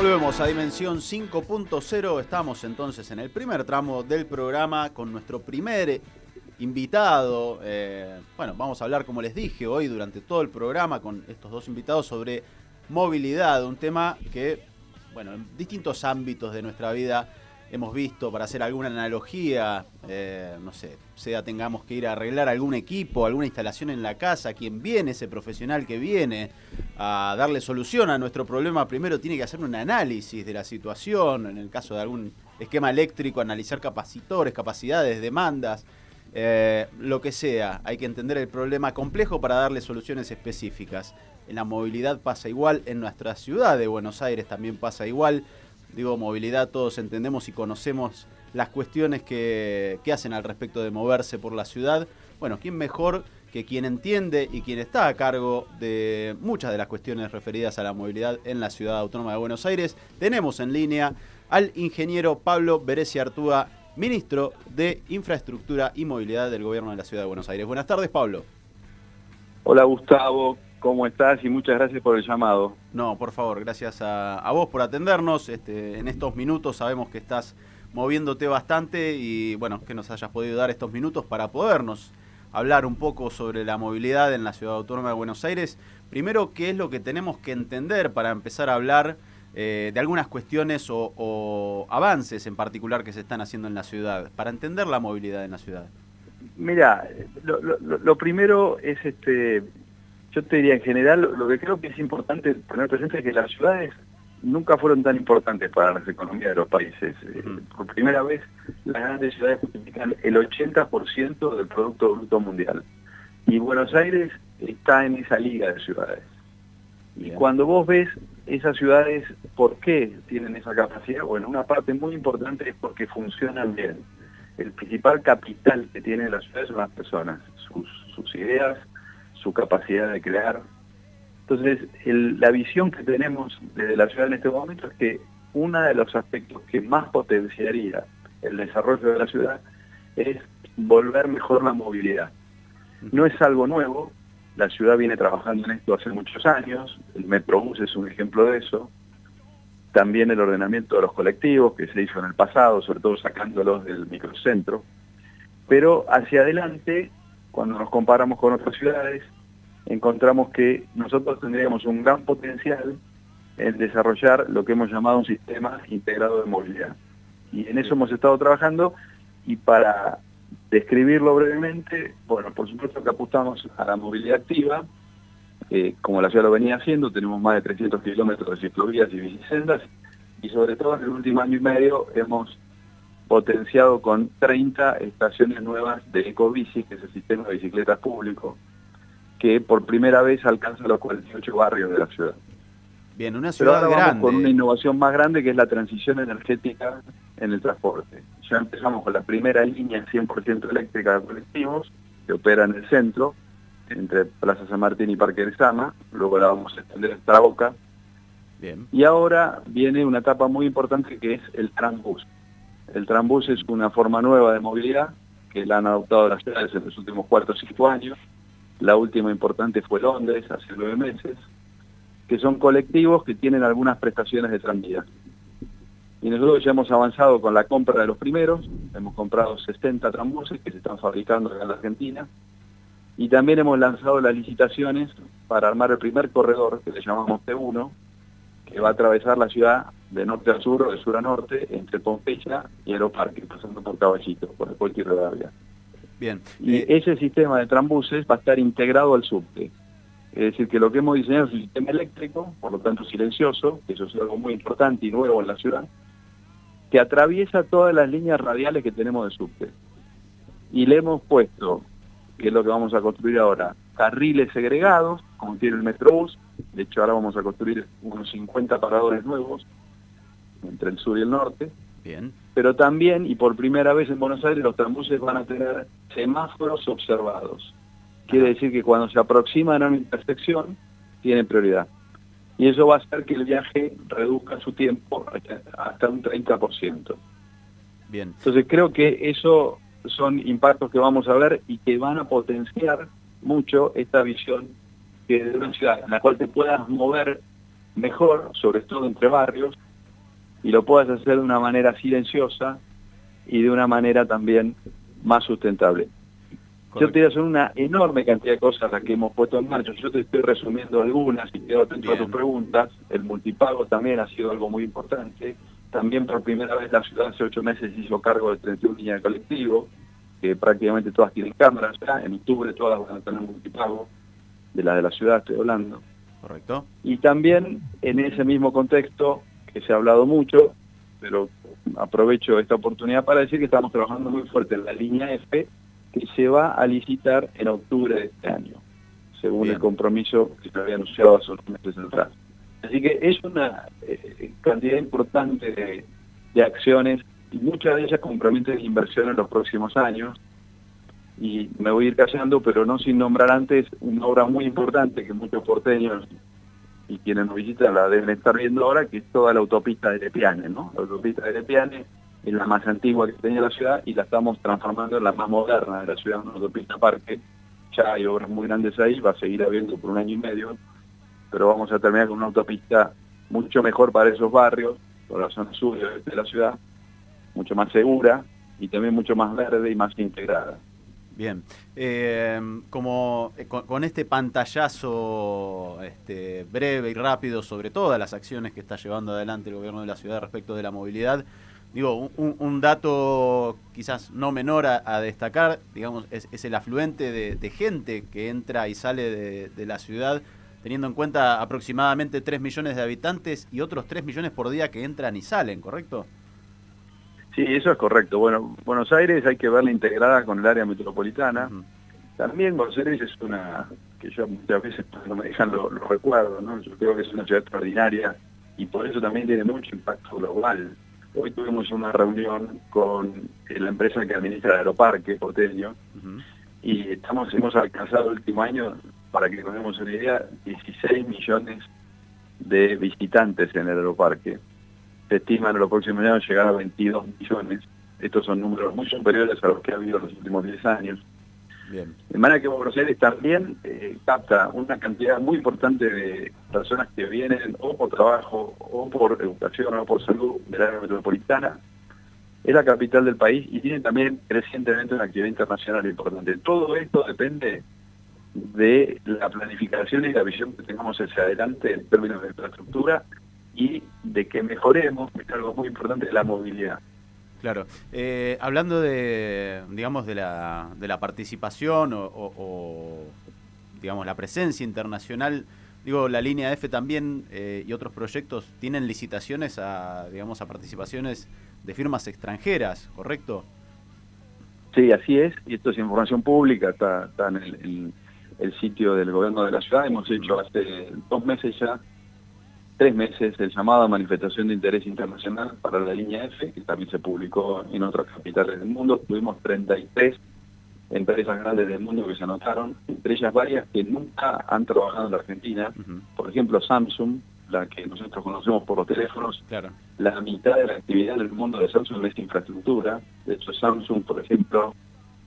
Volvemos a Dimensión 5.0. Estamos entonces en el primer tramo del programa con nuestro primer invitado. Bueno, vamos a hablar, como les dije, hoy durante todo el programa con estos dos invitados sobre movilidad, un tema que, bueno, en distintos ámbitos de nuestra vida hemos visto, para hacer alguna analogía, no sé, sea tengamos que ir a arreglar algún equipo, alguna instalación en la casa, quien viene, ese profesional que viene a darle solución a nuestro problema, primero tiene que hacer un análisis de la situación, en el caso de algún esquema eléctrico, analizar capacitores, capacidades, demandas, lo que sea, hay que entender el problema complejo para darle soluciones específicas. En la movilidad pasa igual, en nuestra ciudad de Buenos Aires también pasa igual. Digo, movilidad, todos entendemos y conocemos las cuestiones que hacen al respecto de moverse por la ciudad. Bueno, ¿quién mejor que quien entiende y quien está a cargo de muchas de las cuestiones referidas a la movilidad en la Ciudad Autónoma de Buenos Aires? Tenemos en línea al ingeniero Pablo Beressi Artúa, ministro de Infraestructura y Movilidad del Gobierno de la Ciudad de Buenos Aires. Buenas tardes, Pablo. Hola, Gustavo. ¿Cómo estás? Y muchas gracias por el llamado. No, por favor, gracias a vos por atendernos. En estos minutos sabemos que estás moviéndote bastante y bueno, que nos hayas podido dar estos minutos para podernos hablar un poco sobre la movilidad en la Ciudad Autónoma de Buenos Aires. Primero, ¿qué es lo que tenemos que entender para empezar a hablar de algunas cuestiones o avances en particular que se están haciendo en la ciudad, para entender la movilidad en la ciudad? Mira, lo primero es yo te diría en general, lo que creo que es importante tener presente es que las ciudades nunca fueron tan importantes para las economías de los países. Por primera vez, las grandes ciudades justifican el 80% del Producto Bruto Mundial. Y Buenos Aires está en esa liga de ciudades. Y cuando vos ves esas ciudades, ¿por qué tienen esa capacidad? Bueno, una parte muy importante es porque funcionan bien. El principal capital que tienen las ciudades son las personas, sus ideas, su capacidad de crear. Entonces, la visión que tenemos desde la ciudad en este momento es que uno de los aspectos que más potenciaría el desarrollo de la ciudad es volver mejor la movilidad. No es algo nuevo, la ciudad viene trabajando en esto hace muchos años, el Metrobús es un ejemplo de eso, también el ordenamiento de los colectivos que se hizo en el pasado, sobre todo sacándolos del microcentro, pero hacia adelante, cuando nos comparamos con otras ciudades, encontramos que nosotros tendríamos un gran potencial en desarrollar lo que hemos llamado un sistema integrado de movilidad. Y en eso hemos estado trabajando, y para describirlo brevemente, bueno, por supuesto que apuntamos a la movilidad activa, como la ciudad lo venía haciendo, tenemos más de 300 kilómetros de ciclovías y bicisendas, y sobre todo en el último año y medio hemos potenciado con 30 estaciones nuevas de Ecobici, que es el sistema de bicicletas público, que por primera vez alcanza los 48 barrios de la ciudad. Bien, una ciudad Pero ahora grande. vamos con una innovación más grande, que es la transición energética en el transporte. Ya empezamos con la primera línea 100% eléctrica de colectivos, que opera en el centro, entre Plaza San Martín y Parque del Sama, luego la vamos a extender hasta La Boca. Bien. Y ahora viene una etapa muy importante, que es el Trambús. El Trambús es una forma nueva de movilidad que la han adoptado las ciudades en los últimos 4 o 5 años. La última importante fue Londres, hace 9 meses, que son colectivos que tienen algunas prestaciones de tranvía. Y nosotros ya hemos avanzado con la compra de los primeros, hemos comprado 60 trambuses que se están fabricando acá en la Argentina, y también hemos lanzado las licitaciones para armar el primer corredor, que le llamamos T1, que va a atravesar la ciudad de norte a sur o de sur a norte, entre Pompeya y Aeroparque, pasando por Caballito, por el Puerto y Rivadavia. Bien. Y ese sistema de trambuses va a estar integrado al subte. Es decir, que lo que hemos diseñado es un sistema eléctrico, por lo tanto silencioso, que eso es algo muy importante y nuevo en la ciudad, que atraviesa todas las líneas radiales que tenemos de subte. Y le hemos puesto, que es lo que vamos a construir ahora, carriles segregados, como tiene el Metrobús. De hecho, ahora vamos a construir unos 50 paradores nuevos entre el sur y el norte. Bien. Pero también, y por primera vez en Buenos Aires, los trambuses van a tener semáforos observados. Quiere decir que cuando se aproximan a una intersección, tienen prioridad. Y eso va a hacer que el viaje reduzca su tiempo hasta un 30%. Bien. Entonces creo que eso son impactos que vamos a ver y que van a potenciar mucho esta visión que de una ciudad en la cual te puedas mover mejor, sobre todo entre barrios, y lo puedas hacer de una manera silenciosa y de una manera también más sustentable. Correcto. Yo te voy a hacer una enorme cantidad de cosas las que hemos puesto en marcha. Yo te estoy resumiendo algunas y quedo atento a tus preguntas. El multipago también ha sido algo muy importante. También por primera vez la ciudad hace 8 meses hizo cargo de 31 líneas de colectivo, que prácticamente todas tienen cámaras ya. En octubre todas van a tener multipago, de la ciudad estoy hablando. Correcto. Y también en ese mismo contexto, que se ha hablado mucho, pero aprovecho esta oportunidad para decir que estamos trabajando muy fuerte en la línea F, que se va a licitar en octubre de este año, según el compromiso que se había anunciado hace unos meses atrás. Así que es una cantidad importante de acciones, y muchas de ellas comprometen inversión en los próximos años, y me voy a ir callando, pero no sin nombrar antes una obra muy importante que muchos porteños y quienes nos visitan la deben estar viendo ahora, que es toda la autopista de Lepiane, ¿no? La autopista de Lepiane es la más antigua que tenía la ciudad y la estamos transformando en la más moderna de la ciudad, una autopista parque. Ya hay obras muy grandes ahí, va a seguir habiendo por 1 año y medio, pero vamos a terminar con una autopista mucho mejor para esos barrios, por la zona sur de la ciudad, mucho más segura y también mucho más verde y más integrada. Bien, como con este pantallazo breve y rápido sobre todas las acciones que está llevando adelante el gobierno de la ciudad respecto de la movilidad, digo, un dato quizás no menor a destacar, digamos, es el afluente de gente que entra y sale de la ciudad, teniendo en cuenta aproximadamente 3 millones de habitantes y otros 3 millones por día que entran y salen, ¿correcto? Sí, eso es correcto. Bueno, Buenos Aires hay que verla integrada con el área metropolitana. También Buenos Aires es una, que yo muchas veces no me dejan lo recuerdo, ¿no? Yo creo que es una ciudad extraordinaria y por eso también tiene mucho impacto global. Hoy tuvimos una reunión con la empresa que administra el aeroparque porteño y hemos alcanzado el último año, para que tengamos una idea, 16 millones de visitantes en el aeroparque. Se estiman en los próximos años llegar a 22 millones. Estos son números muy superiores a los que ha habido en los últimos 10 años. Bien. De manera que Buenos Aires también capta una cantidad muy importante de personas que vienen o por trabajo, o por educación, o por salud del área metropolitana. Es la capital del país y tiene también crecientemente una actividad internacional importante. Todo esto depende de la planificación y la visión que tengamos hacia adelante en términos de infraestructura y de que mejoremos, que es algo muy importante, la movilidad. Claro. Hablando digamos, de la participación o digamos, la presencia internacional, digo, la línea F también y otros proyectos tienen licitaciones a participaciones de firmas extranjeras, ¿correcto? Sí, así es, y esto es información pública, está en el sitio del gobierno de la ciudad. Hemos hecho hace 2 meses ya, 3 meses, el llamado a manifestación de interés internacional para la línea F, que también se publicó en otras capitales del mundo. Tuvimos 33 empresas grandes del mundo que se anotaron, entre ellas varias que nunca han trabajado en la Argentina. Por ejemplo, Samsung, la que nosotros conocemos por los teléfonos. Claro. La mitad de la actividad del mundo de Samsung es infraestructura. De hecho, Samsung, por ejemplo,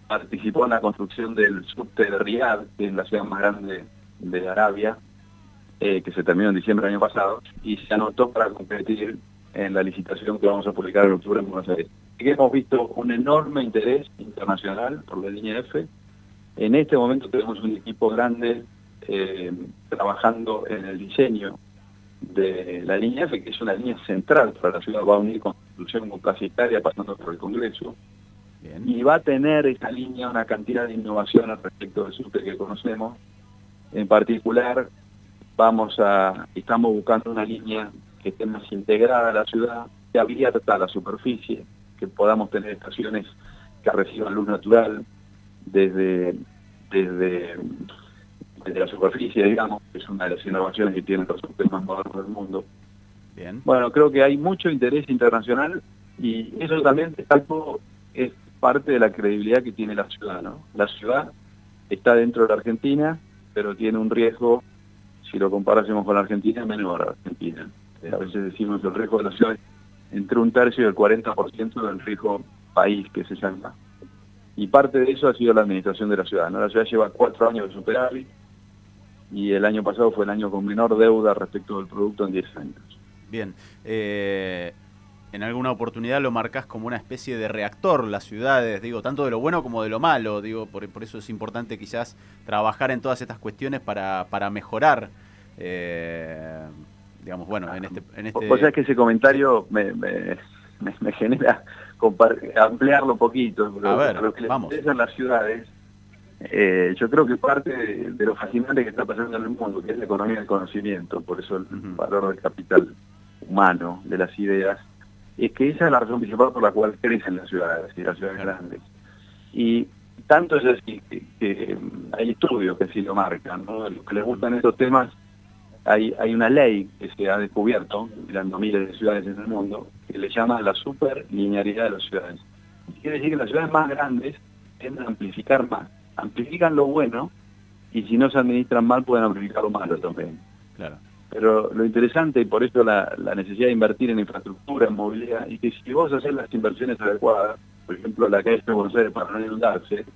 participó en la construcción del subte de Riyadh, que es la ciudad más grande de Arabia, que se terminó en diciembre del año pasado, y se anotó para competir en la licitación que vamos a publicar en octubre en Buenos Aires. Así que hemos visto un enorme interés internacional por la línea F. En este momento tenemos un equipo grande trabajando en el diseño de la línea F, que es una línea central para la ciudad. Va a unir Constitución con Plaza Italia, pasando por el Congreso. Bien. Y va a tener esta línea una cantidad de innovación al respecto del subte que conocemos. En particular, estamos buscando una línea que esté más integrada a la ciudad, que abierta a la superficie, que podamos tener estaciones que reciban luz natural desde la superficie, digamos, que es una de las innovaciones que tienen los subtes más modernos del mundo. Bien. Bueno, creo que hay mucho interés internacional y eso también es parte de la credibilidad que tiene la ciudad, ¿no? La ciudad está dentro de la Argentina, pero tiene un riesgo, si lo comparásemos con la Argentina, menor a la Argentina. A veces decimos que el riesgo de la ciudad es entre 1/3 y el 40% del riesgo país, que se llama. Y parte de eso ha sido la administración de la ciudad, ¿no? La ciudad lleva 4 años de superávit y el año pasado fue el año con menor deuda respecto del producto en 10 años. Bien. en alguna oportunidad lo marcás como una especie de reactor, las ciudades, digo, tanto de lo bueno como de lo malo, digo, por eso es importante quizás trabajar en todas estas cuestiones para mejorar, digamos, bueno, en este... Vos sabés que ese comentario me genera ampliarlo un poquito. A ver, lo que les vamos. interesa en las ciudades, yo creo que parte de lo fascinante que está pasando en el mundo, que es la economía del conocimiento, por eso el valor del capital humano, de las ideas, es que esa es la razón principal por la cual crecen las ciudades, y las ciudades grandes. Y tanto es así que hay estudios que sí lo marcan, ¿no? Los que les gustan estos temas, hay una ley que se ha descubierto, mirando miles de ciudades en el mundo, que le llama la superlinearidad de las ciudades. Quiere decir que las ciudades más grandes tienden a amplificar más. Amplifican lo bueno, y si no se administran mal, pueden amplificar lo malo también. Claro. Pero lo interesante, y por eso la necesidad de invertir en infraestructura, en movilidad, y que si vos haces las inversiones adecuadas, por ejemplo la calle de Buenos Aires para no inundarse,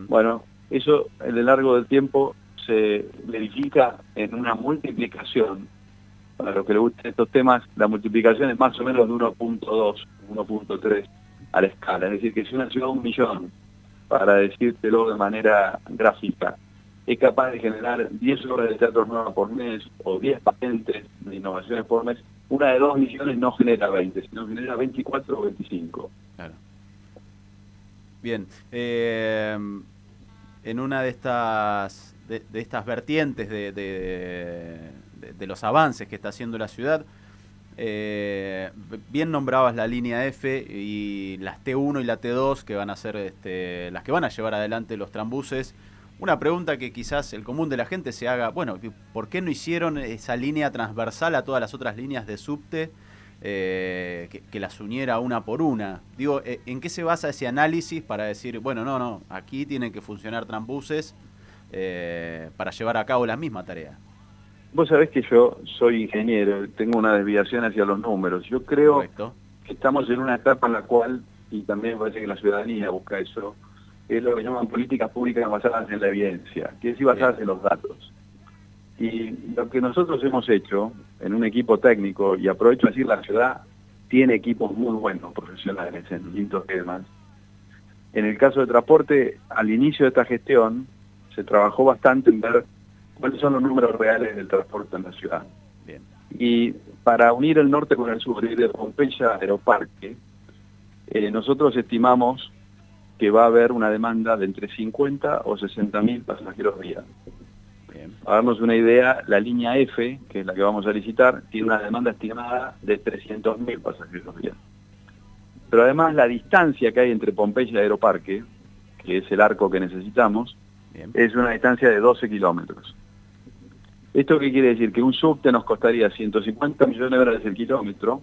bueno, eso en el largo del tiempo se verifica en una multiplicación. Para los que les gusten estos temas, la multiplicación es más o menos de 1.2, 1.3 a la escala. Es decir, que si una ciudad de 1 millón, para decírtelo de manera gráfica, es capaz de generar 10 obras de teatro nuevas por mes o 10 patentes de innovaciones por mes, una de 2 millones no genera 20, sino genera 24 o 25. Claro. Bien. En una de estas vertientes de los avances que está haciendo la ciudad, bien nombrabas la línea F y las T1 y la T2 que van a ser las que van a llevar adelante los tranbuses. Una pregunta que quizás el común de la gente se haga, bueno, ¿por qué no hicieron esa línea transversal a todas las otras líneas de subte que las uniera una por una? Digo, ¿en qué se basa ese análisis para decir, bueno, no, aquí tienen que funcionar tranbuses para llevar a cabo la misma tarea? Vos sabés que yo soy ingeniero, tengo una desviación hacia los números. Yo creo Correcto. que estamos en una etapa en la cual, y también parece que la ciudadanía busca eso, es lo que llaman políticas públicas basadas en la evidencia, que es basadas en los datos. Y lo que nosotros hemos hecho en un equipo técnico, y aprovecho a decir, la ciudad tiene equipos muy buenos, profesionales en distintos temas. En el caso de transporte, al inicio de esta gestión, se trabajó bastante en ver cuáles son los números reales del transporte en la ciudad. Bien. Y para unir el norte con el sur, ir de Pompeya a Aeroparque, nosotros estimamos que va a haber una demanda de entre 50 o 60.000 pasajeros día. Bien. Para darnos una idea, la línea F, que es la que vamos a licitar, tiene una demanda estimada de 300.000 pasajeros día. Pero además la distancia que hay entre Pompeya y Aeroparque, que es el arco que necesitamos, Bien. es una distancia de 12 kilómetros. ¿Esto qué quiere decir? Que un subte nos costaría 150 millones de dólares el kilómetro,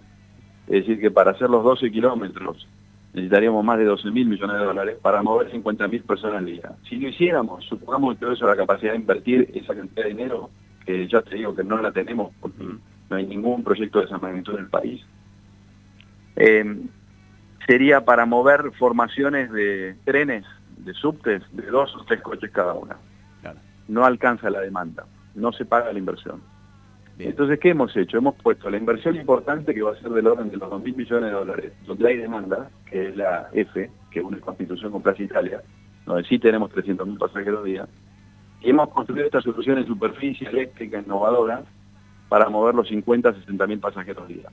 es decir, que para hacer los 12 kilómetros necesitaríamos más de 12.000 millones de dólares para mover 50.000 personas al día. Si lo hiciéramos, supongamos que todo eso la capacidad de invertir esa cantidad de dinero, que ya te digo que no la tenemos porque no hay ningún proyecto de esa magnitud en el país, sería para mover formaciones de trenes, de subtes, de 2 o 3 coches cada una. Claro. No alcanza la demanda, no se paga la inversión. Bien. Entonces, ¿qué hemos hecho? Hemos puesto la inversión importante, que va a ser del orden de los 2.000 millones de dólares, donde hay demanda, que es la F, que es una Constitución con Plaza Italia, donde sí tenemos 300.000 pasajeros día, y hemos construido esta solución en superficie eléctrica innovadora para mover los 50 a 60.000 pasajeros día.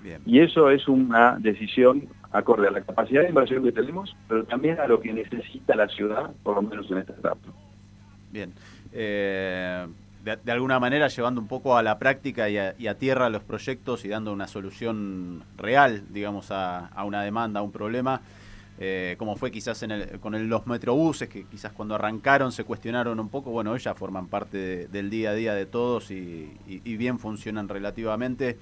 Bien. Y eso es una decisión acorde a la capacidad de inversión que tenemos, pero también a lo que necesita la ciudad, por lo menos en esta etapa. Bien. De alguna manera llevando un poco a la práctica y a tierra los proyectos y dando una solución real, digamos, a una demanda, a un problema, como fue quizás con los metrobuses, que quizás cuando arrancaron se cuestionaron un poco. Bueno, ellas forman parte del día a día de todos y bien funcionan relativamente.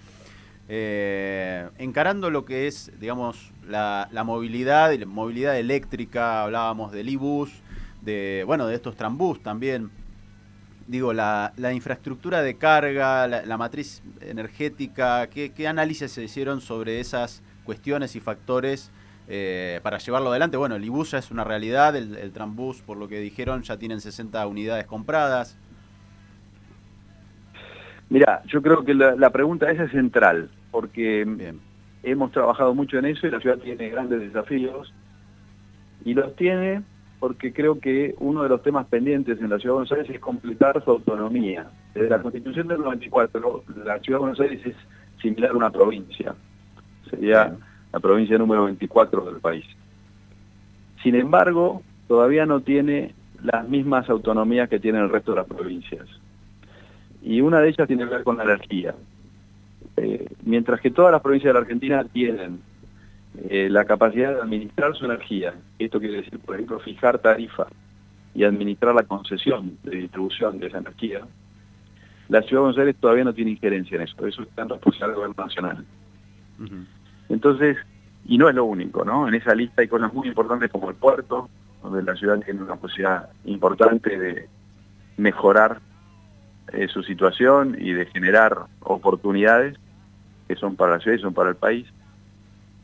Encarando lo que es, digamos, la movilidad y la movilidad eléctrica, hablábamos del e-bus, de estos trambús también. Digo, la infraestructura de carga, la matriz energética, ¿qué análisis se hicieron sobre esas cuestiones y factores para llevarlo adelante? Bueno, el e-bus ya es una realidad, el trambús, por lo que dijeron, ya tienen 60 unidades compradas. Mira, yo creo que la pregunta esa es central, porque Bien. hemos trabajado mucho en eso y la ciudad tiene grandes desafíos. Y los tiene porque creo que uno de los temas pendientes en la Ciudad de Buenos Aires es completar su autonomía. Desde la Constitución del 94, la Ciudad de Buenos Aires es similar a una provincia. Sería la provincia número 24 del país. Sin embargo, todavía no tiene las mismas autonomías que tiene el resto de las provincias. Y una de ellas tiene que ver con la energía. Mientras que todas las provincias de la Argentina tienen la capacidad de administrar su energía, esto quiere decir, por ejemplo, fijar tarifa y administrar la concesión de distribución de esa energía, la Ciudad de Buenos Aires todavía no tiene injerencia en eso, eso está en responsabilidad del gobierno nacional. Entonces, y no es lo único, ¿no? En esa lista hay cosas muy importantes como el puerto, donde la ciudad tiene una posibilidad importante de mejorar su situación y de generar oportunidades que son para la ciudad y son para el país.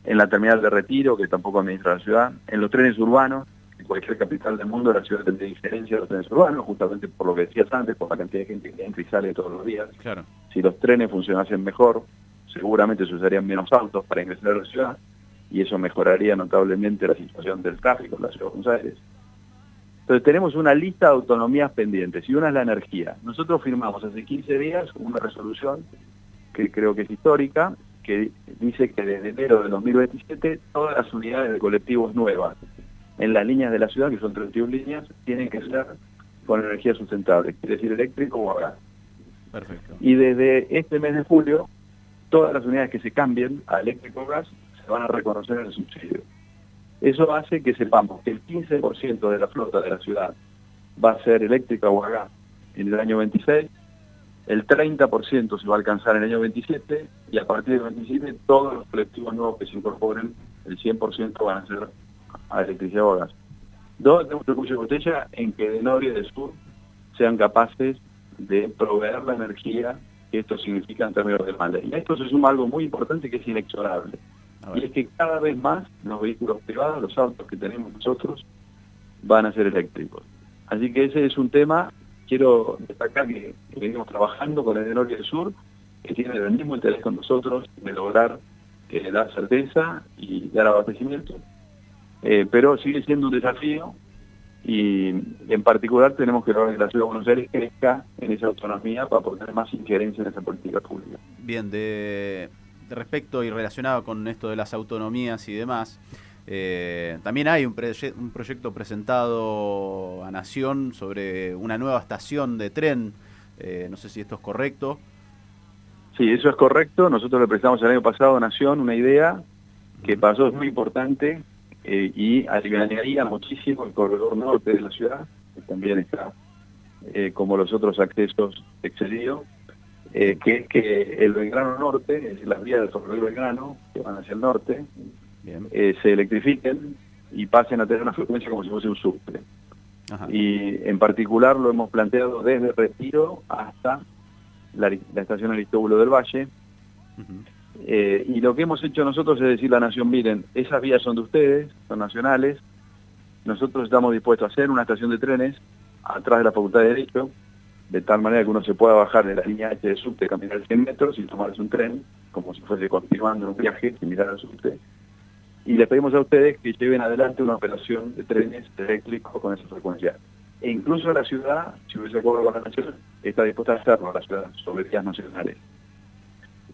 En la terminal de Retiro, que tampoco administra la ciudad, en los trenes urbanos, en cualquier capital del mundo la ciudad tendría injerencia de los trenes urbanos, justamente por lo que decías antes, por la cantidad de gente que entra y sale todos los días. Claro. Si los trenes funcionasen mejor, seguramente se usarían menos autos para ingresar a la ciudad, y eso mejoraría notablemente la situación del tráfico en la ciudad de Buenos Aires. Entonces tenemos una lista de autonomías pendientes, y una es la energía. Nosotros firmamos hace 15 días una resolución que creo que es histórica, que dice que desde enero de 2027 todas las unidades de colectivos nuevas en las líneas de la ciudad, que son 31 líneas, tienen que ser con energía sustentable, quiere decir eléctrico o a gas. Perfecto. Y desde este mes de julio, todas las unidades que se cambien a eléctrico o gas se van a reconocer en el subsidio. Eso hace que sepamos que el 15% de la flota de la ciudad va a ser eléctrica o a gas en el año 26, el 30% se va a alcanzar en el año 27 y a partir del 27 todos los colectivos nuevos que se incorporen, el 100% van a ser a electricidad o a gas. Dos, tenemos el cuello de botella en que de norte y de sur sean capaces de proveer la energía que esto significa en términos de demanda. Y a esto se suma algo muy importante que es inexorable. Y es que cada vez más los vehículos privados, los autos que tenemos nosotros, van a ser eléctricos. Así que ese es un tema, quiero destacar que venimos trabajando con el de norte y del sur, que tiene el mismo interés con nosotros de lograr dar certeza y dar abastecimiento, pero sigue siendo un desafío y en particular tenemos que lograr que la Ciudad de Buenos Aires crezca en esa autonomía para poder tener más injerencia en esa política pública. Bien, de respecto y relacionado con esto de las autonomías y demás, también hay un proyecto presentado a Nación sobre una nueva estación de tren, no sé si esto es correcto. Sí, eso es correcto. Nosotros le presentamos el año pasado a Nación una idea que pasó, es muy importante, y aliviaría muchísimo el corredor norte de la ciudad, que también está, como los otros accesos, excedido, que es que el Belgrano Norte, es decir, las vías del ferrocarril Belgrano, que van hacia el norte, se electrifiquen y pasen a tener una frecuencia como si fuese un subte. Ajá. Y en particular lo hemos planteado desde Retiro hasta la estación Aristóbulo del Valle. Y lo que hemos hecho nosotros es decirle a la Nación, miren, esas vías son de ustedes, son nacionales, nosotros estamos dispuestos a hacer una estación de trenes atrás de la Facultad de Derecho, de tal manera que uno se pueda bajar de la línea H de subte, caminar 100 metros y tomarse un tren, como si fuese continuando un viaje, sin mirar al subte. Y les pedimos a ustedes que lleven adelante una operación de trenes eléctricos con esa frecuencia. E incluso la ciudad, si hubiese acuerdo con la Nación, está dispuesta a hacerlo, la ciudad, sobre vías nacionales.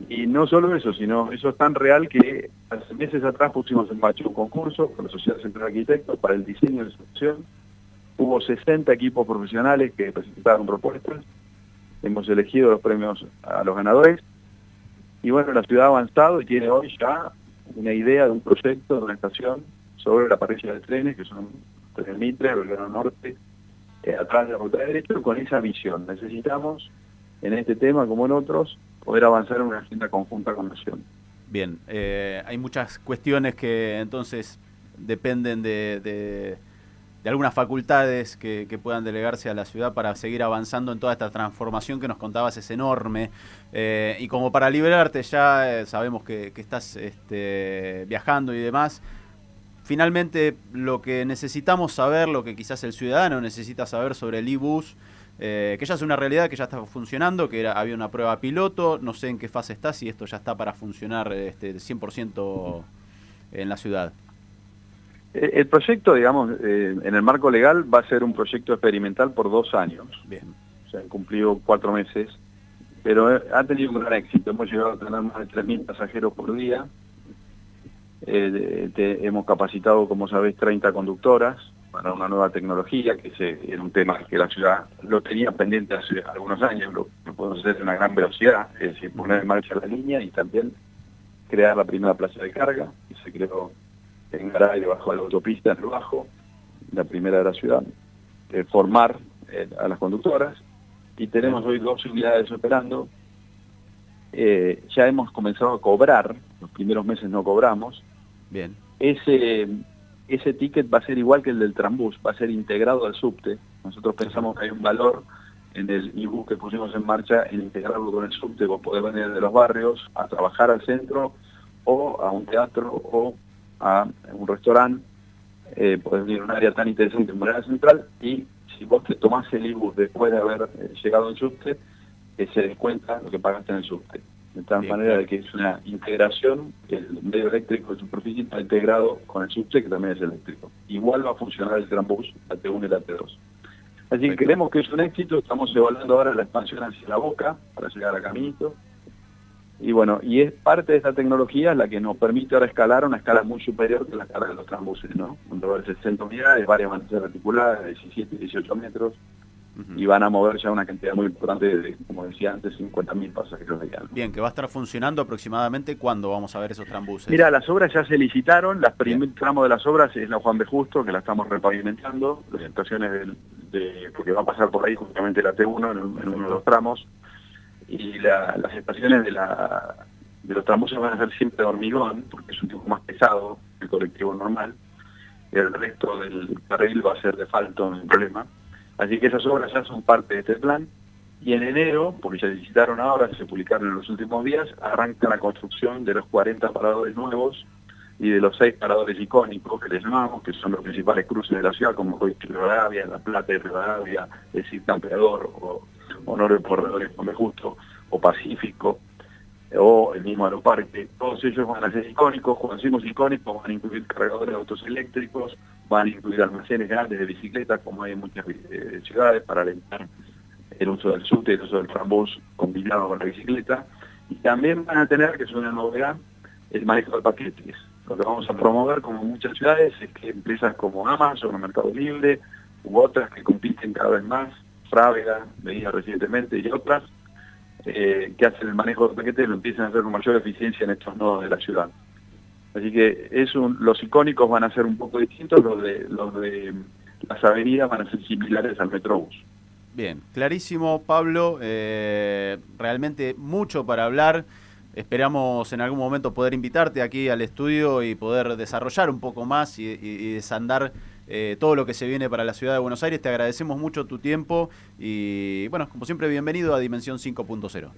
Y no solo eso, sino eso es tan real que hace meses atrás pusimos en marcha un concurso con la Sociedad Central de Arquitectos para el diseño de esa estación. Hubo 60 equipos profesionales que presentaron propuestas. Hemos elegido los premios a los ganadores. Y bueno, la ciudad ha avanzado y tiene hoy ya una idea de un proyecto de una estación sobre la parrilla de trenes, que son Tren Mitre, Belgrano Norte, atrás de la Facultad de Derecho, con esa visión. Necesitamos, en este tema como en otros, poder avanzar en una agenda conjunta con Nación. Bien, hay muchas cuestiones que entonces dependen de algunas facultades que puedan delegarse a la ciudad para seguir avanzando en toda esta transformación que nos contabas, es enorme. Y como para liberarte ya, sabemos que estás viajando y demás. Finalmente, lo que necesitamos saber, lo que quizás el ciudadano necesita saber sobre el e-bus, que ya es una realidad, que ya está funcionando, que había una prueba piloto, no sé en qué fase está, si esto ya está para funcionar 100% en la ciudad. El proyecto, digamos, en el marco legal va a ser un proyecto experimental por 2 años. Bien. O sea, cumplió 4 meses, pero ha tenido un gran éxito. Hemos llegado a tener más de 3.000 pasajeros por día. Hemos capacitado, como sabéis, 30 conductoras para una nueva tecnología, que era un tema que la ciudad lo tenía pendiente hace algunos años. Lo podemos hacer a una gran velocidad, es decir, poner en marcha la línea y también crear la primera plaza de carga, que se creó en Garay, debajo de la autopista, en el Bajo, la primera de la ciudad, formar a las conductoras, y tenemos hoy 2 unidades operando. Ya hemos comenzado a cobrar, los primeros meses no cobramos. Bien. Ese ticket va a ser igual que el del Trambús, va a ser integrado al subte. Nosotros pensamos que hay un valor en el IBU que pusimos en marcha en integrarlo con el subte, para poder venir de los barrios a trabajar al centro, o a un teatro, o a un restaurante. Podés venir a un área tan interesante como la central, y si vos te tomás el IBU después de haber llegado al subte, se descuenta lo que pagaste en el subte. De tal manera de que es una integración, el medio eléctrico de superficie está integrado con el subte, que también es eléctrico. Igual va a funcionar el Trambús, la T1 y la T2. Así que creemos que es un éxito. Estamos evaluando ahora la expansión hacia La Boca para llegar a Caminito. Y bueno, y es parte de esta tecnología la que nos permite ahora escalar a una escala muy superior que la escala de los Trambuses, ¿no? Donde va a haber 60 unidades, varias van a ser articuladas, de 17 y 18 metros, y van a mover ya una cantidad muy importante de, como decía antes, 50.000 pasajeros diarios. Bien, que va a estar funcionando aproximadamente, ¿cuándo vamos a ver esos Trambuses? Mira, las obras ya se licitaron, el primer tramo de las obras es la Juan B. Justo, que la estamos repavimentando, las estaciones porque va a pasar por ahí justamente la T1 en uno de los tramos, y las estaciones de los tramos van a ser siempre de hormigón, porque es un tipo más pesado que el colectivo normal. El resto del carril va a ser de asfalto, no hay problema. Así que esas obras ya son parte de este plan. Y en enero, porque ya se licitaron ahora, se publicaron en los últimos días, arranca la construcción de los 40 paradores nuevos y de los 6 paradores icónicos que les llamamos, que son los principales cruces de la ciudad, como hoy Rivadavia, La Plata de Rivadavia, el Cid Campeador, o Honor de Corredores Juan B. Justo, o Pacífico, o el mismo Aeroparque. Todos ellos van a ser icónicos. Cuando decimos icónicos, van a incluir cargadores de autos eléctricos, van a incluir almacenes grandes de bicicletas, como hay en muchas ciudades, para alentar el uso del subte y el uso del Trambús combinado con la bicicleta. Y también van a tener, que es una novedad, el manejo de paquetes. Lo que vamos a promover, como en muchas ciudades, es que empresas como Amazon o Mercado Libre, u otras que compiten cada vez más, Frávega, veía recientemente, y otras, que hacen el manejo de paquetes, lo empiezan a hacer con mayor eficiencia en estos nodos de la ciudad. Así que los icónicos van a ser un poco distintos, los de las avenidas van a ser similares al Metrobús. Bien, clarísimo, Pablo. Realmente mucho para hablar. Esperamos en algún momento poder invitarte aquí al estudio y poder desarrollar un poco más y desandar todo lo que se viene para la ciudad de Buenos Aires. Te agradecemos mucho tu tiempo y, bueno, como siempre, bienvenido a Dimensión 5.0.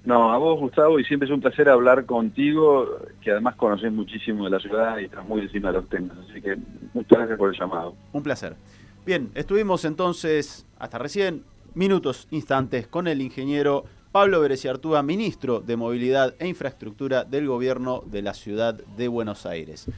No, a vos, Gustavo, y siempre es un placer hablar contigo, que además conocés muchísimo de la ciudad y estás muy encima de los temas. Así que muchas gracias por el llamado. Un placer. Bien, estuvimos entonces hasta recién, minutos, instantes, con el ingeniero Pablo Bereciartúa, ministro de Movilidad e Infraestructura del Gobierno de la Ciudad de Buenos Aires.